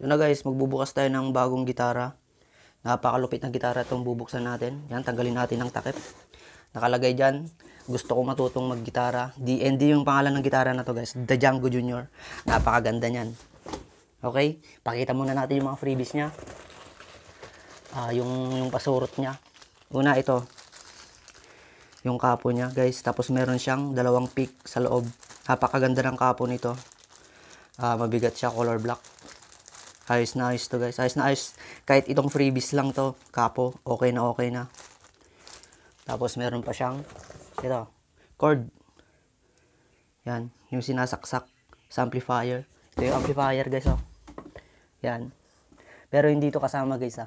Yun na guys, magbubukas tayo ng bagong gitara. Napakalupit na gitara itong bubuksan natin. Yan, tanggalin natin ang takip. Nakalagay dyan, gusto ko matutong maggitara. DND yung pangalan ng gitara na to guys, The Django Junior. Napakaganda niyan. Okay, pakita muna natin yung mga freebies niya. Yung pasurot niya. Una ito, yung kapo niya guys. Tapos meron siyang dalawang pick sa loob. Napakaganda ng kapo nito. Mabigat siya, color black. Ayos na ayos to guys. Ayos na ayos. Kahit itong freebies lang to, kapo, okay na okay na. Tapos meron pa siyang, ito, cord. Yan, yung sinasaksak sa amplifier. Ito yung amplifier guys, oh. Yan. Pero hindi ito kasama guys,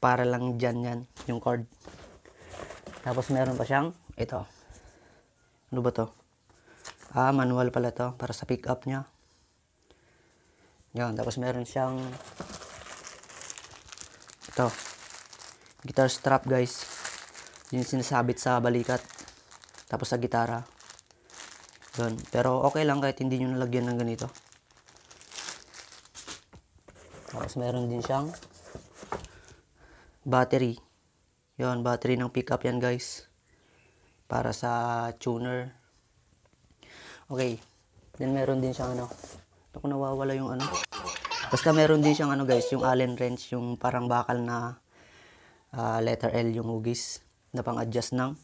para lang dyan yan, yung cord. Tapos meron pa siyang, ito. Ano ba to? Manual pala to, para sa pick up niya. Yan, tapos meron siyang, ito, guitar strap guys. Yung sinasabit sa balikat. Tapos sa gitara. Yun. Pero okay lang kahit hindi nyo nalagyan ng ganito. Tapos meron din siyang battery. Yun, battery ng pickup yan guys. Para sa tuner. Okay. Then meron din siyang ano. Ito ko nawawala yung ano. Basta meron din siyang ano guys, yung Allen wrench. Yung parang bakal na letter L yung hugis. Na pang-adjust ng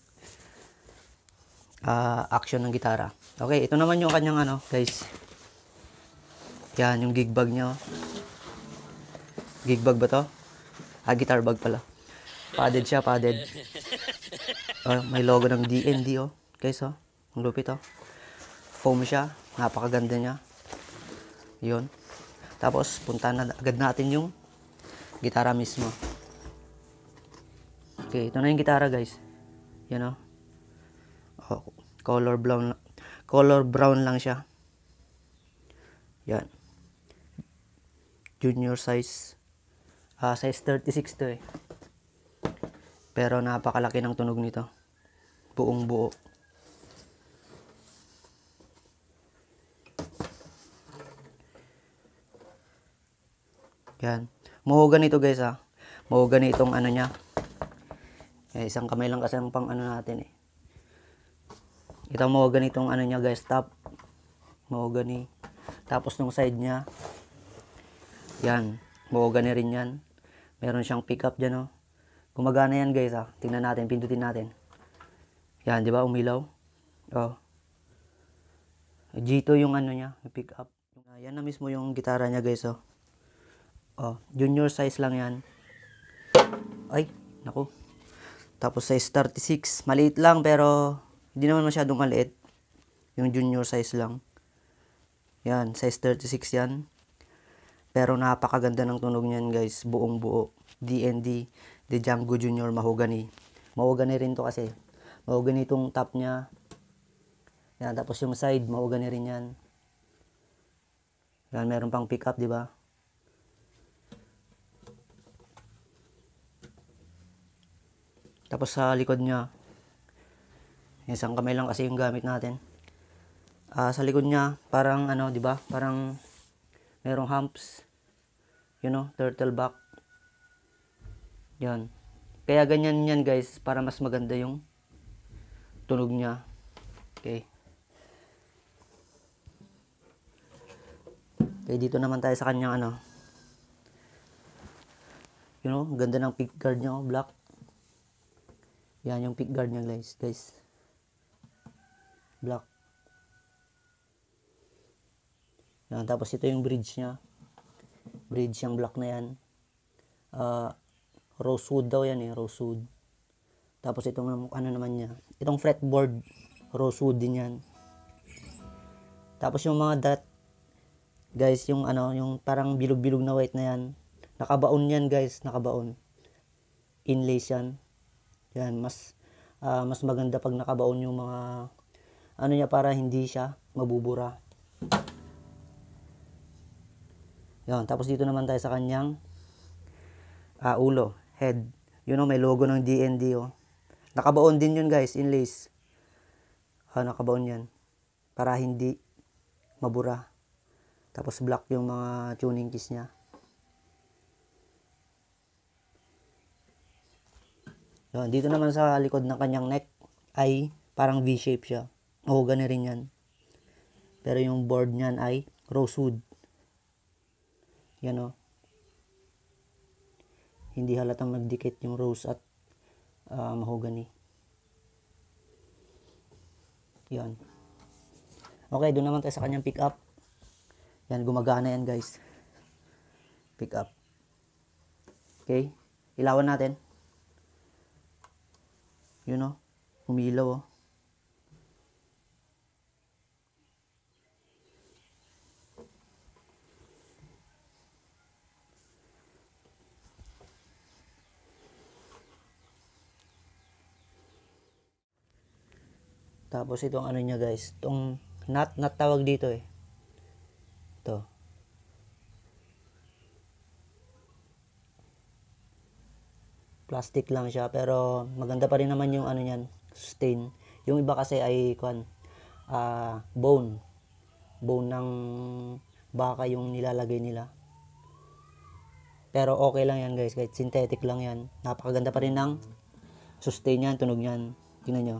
action ng gitara. Okay, ito naman yung kanyang ano guys. Yan, yung gig bag niya. Gig bag ba to? Guitar bag pala. Padded siya, padded. May logo ng DND, oh. Guys, oh. Ang lupit, oh. Foam siya. Napakaganda niya. Yun. Tapos, punta na agad natin yung gitara mismo. Okay, ito na yung gitara, guys. Yan, oh. Color brown lang siya. Yan. Junior size. Size 36 to eh. Pero napakalaki ng tunog nito. Buong buo. Yan. Mahogany ito guys Mahogany itong ano niya. Isang kamay lang kasi ang pang ano natin eh. Ito mahogany itong ano niya guys, top. Mahogany. Tapos nung side niya. Yan. Mahogany rin yan. Meron siyang pickup dyan, oh. Gumagana yan guys, Tingnan natin, pindutin natin. Yan, di ba? Umilaw. Oh. G2 yung ano niya, yung pickup. Yan na mismo yung gitara niya guys, oh. Junior size lang yan. Ay, naku. Tapos size 36. Maliit lang pero hindi naman masyadong maliit. Yung junior size lang. Yan, size 36 yan. Pero napakaganda ng tunog niyan guys, buong buo. DND, The Django Junior Mahogany. Mahogany rin to kasi. Mahogany itong top niya. Yan, tapos yung side, mahogany rin yan. Yan, meron pang pickup, di ba? Tapos sa likod niya, isang kamay lang kasi yung gamit natin. Sa likod niya, parang ano, di ba? Parang merong humps. Turtle back. Yan. Kaya ganyan yan guys, para mas maganda yung tunog niya. Okay. Okay, dito naman tayo sa kanyang ano. Ganda ng pick guard niya, black. Yan yung pick guard niya guys. Black. Yan, tapos ito yung bridge niya. Bridge yung black na yan. Rosewood daw yan eh, rosewood. Tapos itong ano naman niya, itong fretboard, rosewood din yan. Tapos yung mga dot, guys, yung ano, yung parang bilog-bilog na white na yan, nakabaon yan guys, nakabaon. Inlays yan. Yan, mas maganda pag nakabaon yung mga ano niya para hindi siya mabubura. Yan, tapos dito naman tayo sa kanyang ulo, head. May logo ng DND, oh. Nakabaon din yun guys, inlays. Nakabaon yan. Para hindi mabura. Tapos black yung mga tuning keys niya. Yun, dito naman sa likod ng kanyang neck ay parang V-shape siya. Mahogany rin yan. Pero yung board niyan ay rosewood. Yan o. Hindi halatang nagdikit yung rose at mahogany. Yan. Okay, doon naman tayo sa kanyang pick up. Yan, gumagana yan guys. Pick up. Okay, ilawan natin. Yun o, umilaw o. Tapos itong ano niya guys, itong nut tawag dito eh. Ito. Plastic lang siya pero maganda pa rin naman yung ano niyan, sustain. Yung iba kasi ay bone. Bone ng baka yung nilalagay nila. Pero okay lang yan guys, kahit synthetic lang yan. Napakaganda pa rin ng sustain niyan, tunog niyan. Tingnan nyo.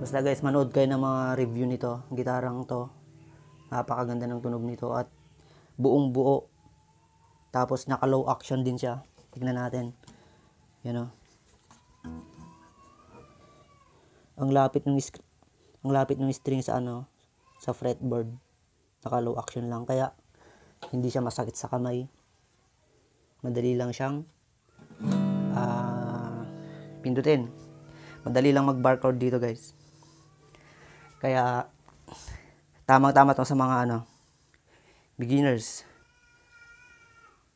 Basta guys, manood kayo ng mga review nito, gitarang to. Napakaganda ng tunog nito at buong buo. Tapos naka low action din siya. Tignan natin. Yan o. Ang lapit ng string sa sa fretboard. Naka low action lang kaya hindi siya masakit sa kamay. Madali lang siyang pindutin. Madali lang mag-bar chord dito guys. Kaya tamang-tama to sa mga beginners.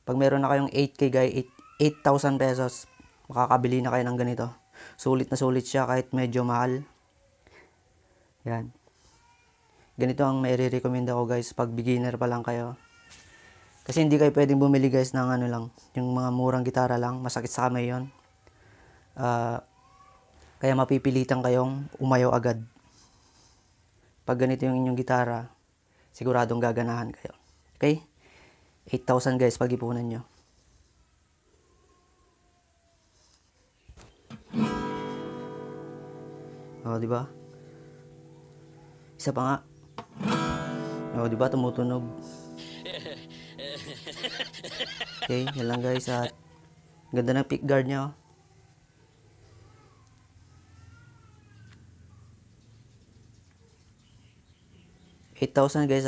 Pag meron na kayong 8K guys, 8,000 pesos, makakabili na kayo ng ganito. Sulit na sulit siya kahit medyo mahal. Yan. Ganito ang mai-recommend ako guys pag beginner pa lang kayo. Kasi hindi kayo pwedeng bumili guys ng yung mga murang gitara lang, masakit sa kamay yon. Kaya mapipilitan kayong umayaw agad. Pag ganito yung inyong gitara, siguradong gaganahan kayo. Okay? 8,000 guys, pag-ipunan nyo. O, di ba? Isa pa nga. O, di ba? Tumutunog. Okay, yan lang guys. At ganda ng pick guard nyo. 8,000 guys